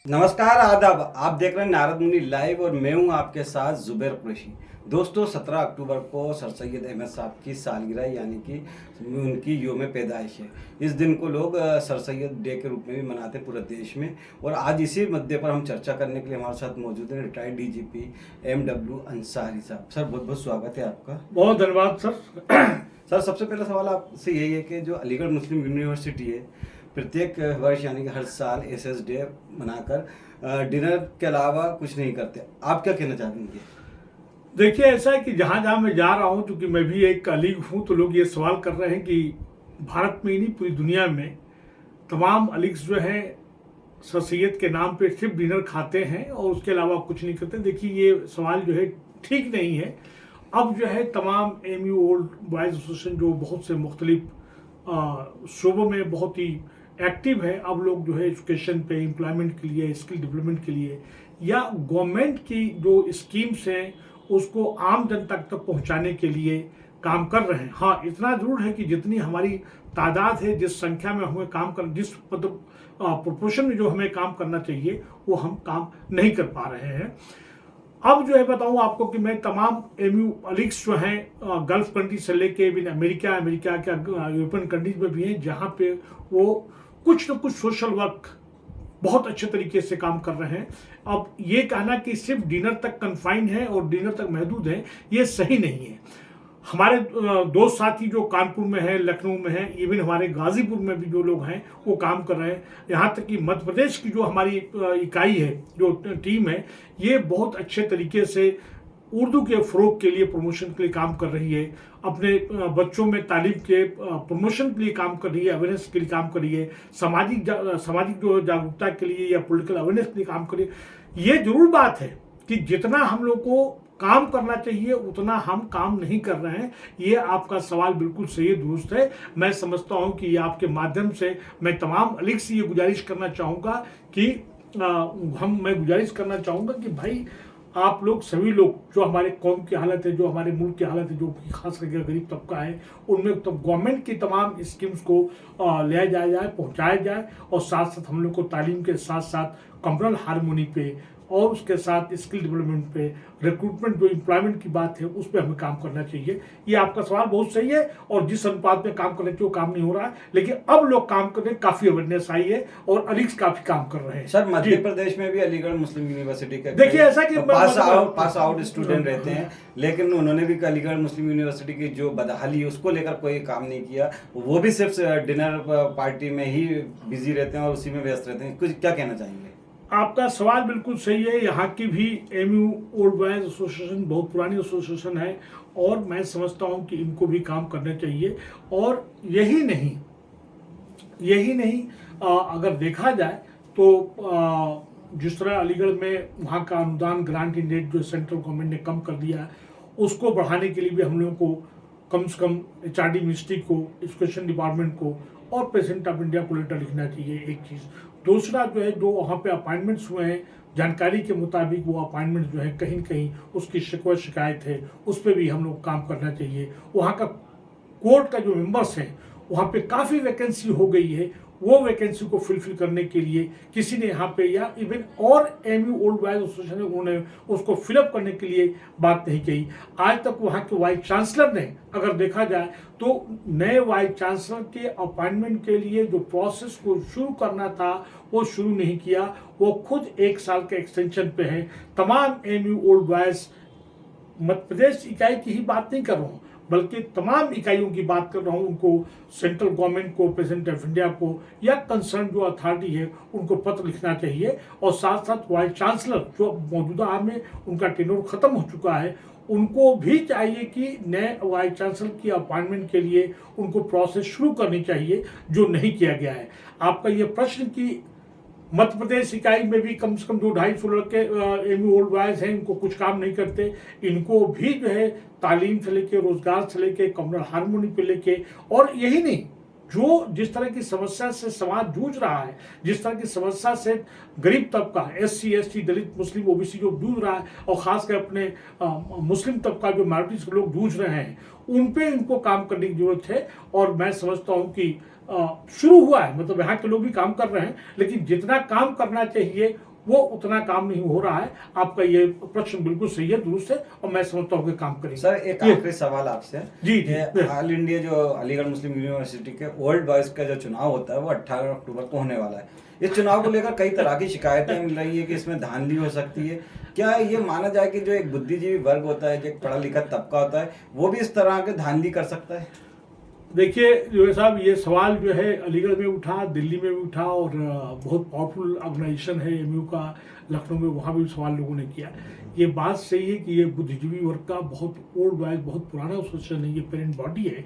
नमस्कार आदाब। आप देख रहे हैं नारद मुनि लाइव और मैं हूं आपके साथ जुबैर कुरैशी। दोस्तों 17 अक्टूबर को सर सैयद अहमद साहब की सालगिरह यानी कि उनकी योम पैदाइश है। इस दिन को लोग सर सैयद डे के रूप में भी मनाते हैं पूरे देश में। और आज इसी मुद्दे पर हम चर्चा करने के लिए हमारे साथ मौजूद हैं रिटायर्ड डीजीपी MW अंसारी साहब। सर बहुत बहुत स्वागत है आपका। बहुत धन्यवाद सर। सर सबसे पहला सवाल आपसे यही है कि जो अलीगढ़ मुस्लिम यूनिवर्सिटी है प्रत्येक वर्ष यानी कि हर साल SS डे मनाकर डिनर के अलावा कुछ नहीं करते, आप क्या कहना चाहेंगे? देखिए ऐसा है कि जहाँ जहाँ मैं जा रहा हूँ, क्योंकि मैं भी एक अलीग हूँ, तो लोग ये सवाल कर रहे हैं कि भारत में ही नहीं पूरी दुनिया में तमाम अलीग्स जो हैं सर सैयद के नाम पे सिर्फ डिनर खाते हैं और उसके अलावा कुछ नहीं करते। देखिए ये सवाल जो है ठीक नहीं है। अब जो है तमाम MU ओल्ड बॉयज़ एसोसिएशन जो बहुत से मुख्तलिफ शोबों में बहुत ही एक्टिव है, अब लोग जो है एजुकेशन पे, एम्प्लॉयमेंट के लिए, स्किल डेवलपमेंट के लिए या गवर्नमेंट की जो स्कीम्स हैं उसको आम जनता तक पहुंचाने के लिए काम कर रहे हैं। हाँ, इतना जरूर है कि जितनी हमारी तादाद है, जिस संख्या में हमें काम कर, जिस मतलब प्रोपोर्शन में जो हमें काम करना चाहिए वो हम काम नहीं कर पा रहे हैं। अब जो है बताऊं आपको कि मैं तमाम MU अलीग्स जो हैं गल्फ कंट्री से लेके भी अमेरिका के यूरोपियन कंट्रीज में भी हैं, जहाँ पे वो कुछ न कुछ सोशल वर्क बहुत अच्छे तरीके से काम कर रहे हैं। अब ये कहना कि सिर्फ डिनर तक कन्फाइंड है और डिनर तक महदूद है, ये सही नहीं है। हमारे दोस्त साथी जो कानपुर में है, लखनऊ में है, इवन हमारे गाजीपुर में भी जो लोग हैं वो काम कर रहे हैं। यहाँ तक कि मध्य प्रदेश की जो हमारी इकाई है, जो टीम है, ये बहुत अच्छे तरीके से उर्दू के फ़रोग के लिए, प्रमोशन के लिए काम कर रही है। अपने बच्चों में तालीम के प्रमोशन के लिए काम कर रही है, अवेयरनेस के लिए काम कर रही है, सामाजिक जो जागरूकता के लिए या पॉलिटिकल अवेयरनेस के लिए काम कर रही है। ये जरूर बात है कि जितना हम लोग को काम करना चाहिए उतना हम काम नहीं कर रहे हैं। ये आपका सवाल बिल्कुल सही, दुरुस्त है। मैं समझता हूँ कि आपके माध्यम से मैं तमाम अलीग से ये गुजारिश करना चाहूँगा कि मैं गुजारिश करना चाहूँगा कि भाई आप लोग सभी लोग, जो हमारे कौम की हालत है, जो हमारे मुल्क की हालत है, जो खास करके गरीब तबका है, उनमें तो गवर्नमेंट की तमाम स्कीम्स को लिया जाए, पहुंचाया जाए। और साथ साथ हम लोग को तालीम के साथ साथ कम्युनल हारमोनी पे और उसके साथ स्किल डेवलपमेंट पे, रिक्रूटमेंट, जो एम्प्लॉयमेंट की बात है उस पर हमें काम करना चाहिए। ये आपका सवाल बहुत सही है और जिस अनुपात में काम करना चाहिए वो काम नहीं हो रहा है, लेकिन अब लोग काम कर रहे हैं, काफी अवेयरनेस आई है और अलीग्स काफी काम कर रहे हैं। सर मध्य प्रदेश में भी अलीगढ़ मुस्लिम यूनिवर्सिटी का देखिए ऐसा कि पास आउट स्टूडेंट रहते हैं, लेकिन उन्होंने भी अलीगढ़ मुस्लिम यूनिवर्सिटी की जो बदहाली है उसको लेकर कोई काम नहीं किया। वो भी सिर्फ डिनर पार्टी में ही बिजी रहते हैं और उसी में व्यस्त रहते हैं। कुछ क्या कहना चाहेंगे? आपका सवाल बिल्कुल सही है। यहाँ की भी MU ओल्ड बॉयज़ एसोसिएशन बहुत पुरानी एसोसिएशन है और मैं समझता हूँ कि इनको भी काम करना चाहिए। और यही नहीं अगर देखा जाए तो जिस तरह अलीगढ़ में वहाँ का अनुदान ग्रांट इन रेट जो सेंट्रल गवर्नमेंट ने कम कर दिया है, उसको बढ़ाने के लिए भी हम लोगों को कम से कम HRD मिनिस्ट्री को, एजुकेशन डिपार्टमेंट को और प्रेसिडेंट ऑफ इंडिया को लेटर लिखना चाहिए, एक चीज़। दूसरा जो है, जो वहाँ पे अपॉइंटमेंट्स हुए हैं, जानकारी के मुताबिक वो अपॉइंटमेंट जो है कहीं कहीं उसकी शिकायत है, उस पर भी हम लोग काम करना चाहिए। वहाँ का कोर्ट का जो मेंबर्स हैं, वहाँ पे काफ़ी वैकेंसी हो गई है, वो वैकेंसी को फुलफिल करने के लिए किसी ने यहाँ पे या इवन और MU ओल्ड बॉयज़ एसोसिएशन ने उन्होंने उसको फिलअप करने के लिए बात नहीं कही। आज तक वहाँ के वाइस चांसलर ने, अगर देखा जाए तो नए वाइस चांसलर के अपॉइंटमेंट के लिए जो प्रोसेस को शुरू करना था वो शुरू नहीं किया। वो खुद 1 साल के एक्सटेंशन पे है। तमाम MU old boys, Madhya Pradesh इकाई की ही बात नहीं कर रहा हूँ, बल्कि तमाम इकाइयों की बात कर रहा हूँ, उनको सेंट्रल गवर्नमेंट को, प्रेसिडेंट ऑफ इंडिया को या कंसर्न जो अथॉरिटी है उनको पत्र लिखना चाहिए। और साथ साथ वाइस चांसलर जो मौजूदा में उनका टेन्योर खत्म हो चुका है, उनको भी चाहिए कि नए वाइस चांसलर की अपॉइंटमेंट के लिए उनको प्रोसेस शुरू करनी चाहिए, जो नहीं किया गया है। आपका ये प्रश्न कि मध्य प्रदेश इकाई में भी कम से कम 200-250 लड़के MU ओल्ड बॉयज़ हैं, इनको कुछ काम नहीं करते, इनको भी जो है तालीम से लेके, रोजगार से लेके, कम्युनल हारमोनी पे लेके, और यही नहीं, जो जिस तरह की समस्या से समाज जूझ रहा है, जिस तरह की समस्या से गरीब तबका, SC ST, दलित, मुस्लिम, OBC जो जूझ रहा है, और खासकर अपने मुस्लिम तबका जो माइनॉरिटीज के लोग जूझ रहे हैं, उन पे इनको काम करने की जरूरत है। और मैं समझता हूँ कि शुरू हुआ है, मतलब यहाँ के लोग भी काम कर रहे हैं, लेकिन जितना काम करना चाहिए वो उतना काम नहीं हो रहा है। आपका ये प्रश्न बिल्कुल सही है, दुरुस्त है, और मैं समझता हूँ कि काम करेंगे। सर एक आखिरी सवाल आपसे। जी ये ऑल इंडिया जो अलीगढ़ मुस्लिम यूनिवर्सिटी के ओल्ड बॉयज का जो चुनाव होता है वो 18 अक्टूबर को होने वाला है। इस चुनाव को लेकर कई तरह की शिकायतें मिल रही है कि इसमें धांधली हो सकती है। क्या ये माना जाए कि जो एक बुद्धिजीवी वर्ग होता है, जो एक पढ़ा लिखा तबका होता है, वो भी इस तरह के धांधली कर सकता है? देखिए जो साहब, ये सवाल जो है अलीगढ़ में उठा, दिल्ली में भी उठा, और बहुत पावरफुल ऑर्गेनाइजेशन है एमयू का लखनऊ में, वहाँ भी सवाल लोगों ने किया। ये बात सही है कि ये बुद्धिजीवी वर्ग का बहुत ओल्ड वाइज, बहुत पुराना एसोसिएशन है, ये पेरेंट बॉडी है।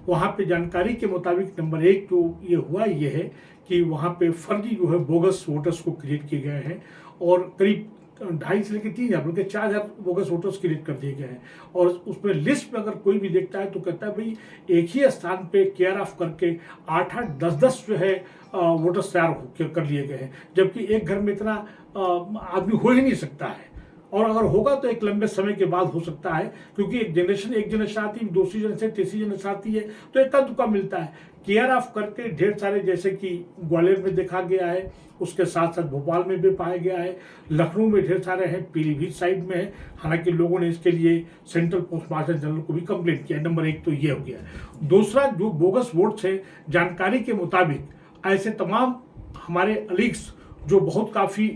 वहाँ पे जानकारी के मुताबिक नंबर 1 जो ये हुआ ये है कि वहाँ पे फर्जी जो है बोगस वोटर्स को क्रिएट किए गए हैं, और करीब 2.5 से लेकर 3,000 बल्कि 4,000 बोगस वोटर्स क्रिएट कर दिए गए हैं। और उसमें लिस्ट में अगर कोई भी देखता है तो कहता है भाई एक ही स्थान पे केयर ऑफ करके 8-8, 10-10 जो है वोटर्स तैयार कर लिए गए हैं, जबकि एक घर में इतना आदमी हो ही नहीं सकता है, और अगर होगा तो एक लंबे समय के बाद हो सकता है, क्योंकि एक जनरेशन आती है, दूसरी जनरेशन, तीसरी जनरेशन आती है, तो इक्का दुक्का मिलता है। केयर ऑफ करके ढेर सारे, जैसे कि ग्वालियर में देखा गया है, उसके साथ साथ भोपाल में भी पाया गया है, लखनऊ में ढेर सारे हैं, पीलीभीत साइड में है। हालांकि लोगों ने इसके लिए सेंट्रल पोस्ट मास्टर जनरल को भी कंप्लेंट किया। नंबर 1 तो ये हो गया। दूसरा, जो बोगस वोट्स है, जानकारी के मुताबिक ऐसे तमाम हमारे अलीग्स जो बहुत काफ़ी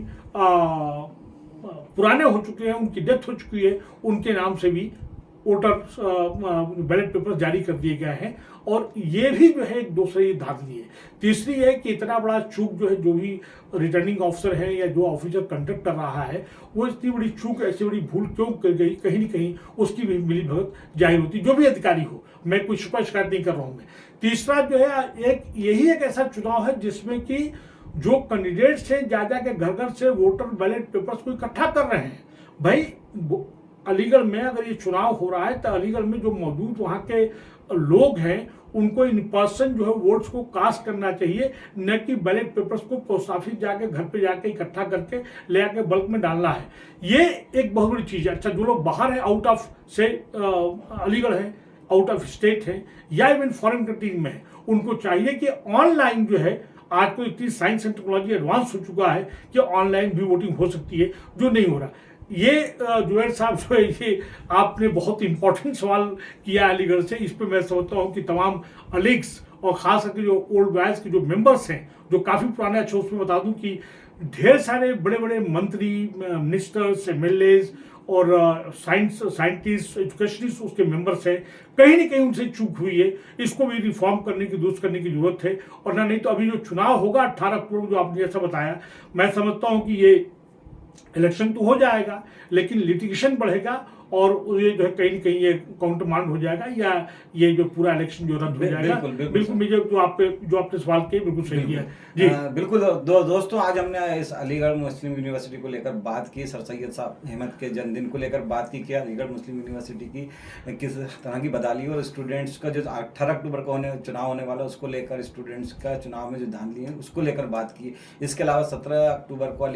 पुराने हो चुके हैं, उनकी डेथ हो चुकी है, उनके नाम से भी वोटर बैलेट पेपर जारी कर दिए गए हैं। और ये भी जो है एक दूसरी धांधली है। तीसरी है कि इतना बड़ा चूक जो है, जो भी रिटर्निंग ऑफिसर है या जो ऑफिसर कंडक्ट कर रहा है, वो इतनी बड़ी चूक, ऐसी बड़ी भूल क्यों कर गई, कहीं ना कहीं उसकी भी मिली भगत जाहिर होती, जो भी अधिकारी हो। मैं कोई शिकायत नहीं कर रहा हूँ मैं। तीसरा जो है, यही एक ऐसा चुनाव है जिसमें कि जो कैंडिडेट्स हैं ज्यादा के घर घर से वोटर बैलेट पेपर्स को इकट्ठा कर रहे हैं। भाई अलीगढ़ में अगर ये चुनाव हो रहा है तो अलीगढ़ में जो मौजूद वहाँ के लोग हैं उनको इन पर्सन जो है वोट्स को कास्ट करना चाहिए, न कि बैलेट पेपर्स को पोस्ट ऑफिस जाके घर पे जाके इकट्ठा करके ले आके बल्क में डालना है। ये एक बहुत बड़ी चीज़ है। अच्छा, जो लोग बाहर है, आउट ऑफ से अलीगढ़ है, आउट ऑफ स्टेट है, या इवन फॉरेन कंट्रीज में है, उनको चाहिए कि ऑनलाइन जो है, आज तो इतनी साइंस एंड टेक्नोलॉजी एडवांस हो चुका है कि ऑनलाइन भी वोटिंग हो सकती है, जो नहीं हो रहा। ये जुबैर साहब जो है, ये आपने बहुत इंपॉर्टेंट सवाल किया अलीगढ़ से। इस पर मैं समझता हूँ कि तमाम अलीग्स और खास करके जो ओल्ड बॉयज के जो मेंबर्स हैं, जो काफ़ी पुराने, अच्छे, उसमें बता दूं कि ढेर सारे बड़े बड़े मंत्री, मिनिस्टर्स, MLAs और साइंटिस्ट, एजुकेशनिस्ट उसके मेंबर्स हैं। कहीं ना कहीं उनसे चूक हुई है, इसको भी रिफॉर्म करने की, दुरुस्त करने की जरूरत है। और नहीं तो अभी जो चुनाव होगा 18 अक्टूबर को, जो आपने जैसा बताया, मैं समझता हूँ कि ये इलेक्शन तो हो जाएगा, लेकिन लिटिगेशन बढ़ेगा, और ये जो है कहीं ना कहीं ये काउंटर मांड हो जाएगा, या ये जो पूरा इलेक्शन जो रद्द हो जाएगा। बिल्कुल मुझे जो आपने सवाल किए बिल्कुल सही है जी। बिल्कुल दोस्तों, आज हमने इस अलीगढ़ मुस्लिम यूनिवर्सिटी को लेकर बात की, सर सैयद साहब अहमद के जन्मदिन को लेकर बात की कि अलीगढ़ मुस्लिम यूनिवर्सिटी की किस तरह की बदहाली, और स्टूडेंट्स का जो 18 अक्टूबर को चुनाव होने वाला है उसको लेकर, स्टूडेंट्स का चुनाव में जो धांधली है उसको लेकर बात की। इसके अलावा 17 अक्टूबर को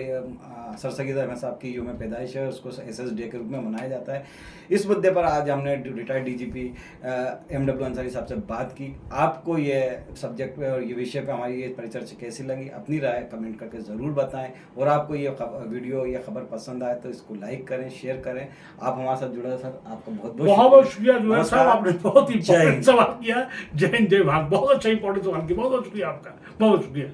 सर सैयद अहमद साहब की यूम पैदाइश है, उसको SS डे के रूप में मनाया जाता है। इस मुद्दे पर आज हमने रिटायर्ड DGP MW अंसारी साहब से बात की। आपको ये सब्जेक्ट पे और ये विषय पे हमारी ये परिचर्चा कैसी लगी, अपनी राय कमेंट करके ज़रूर बताएं। और आपको ये वीडियो या खबर पसंद आए तो इसको लाइक करें, शेयर करें। आप हमारे साथ जुड़े सर, आपका बहुत बहुत शुक्रिया जुबैर साहब, आपने बहुत इंपॉर्टेंट सवाल किया। जय हिंद, जय भारत। बहुत अच्छा इंपॉर्टेंट सवाल किया, बहुत शुक्रिया आपका, बहुत शुक्रिया।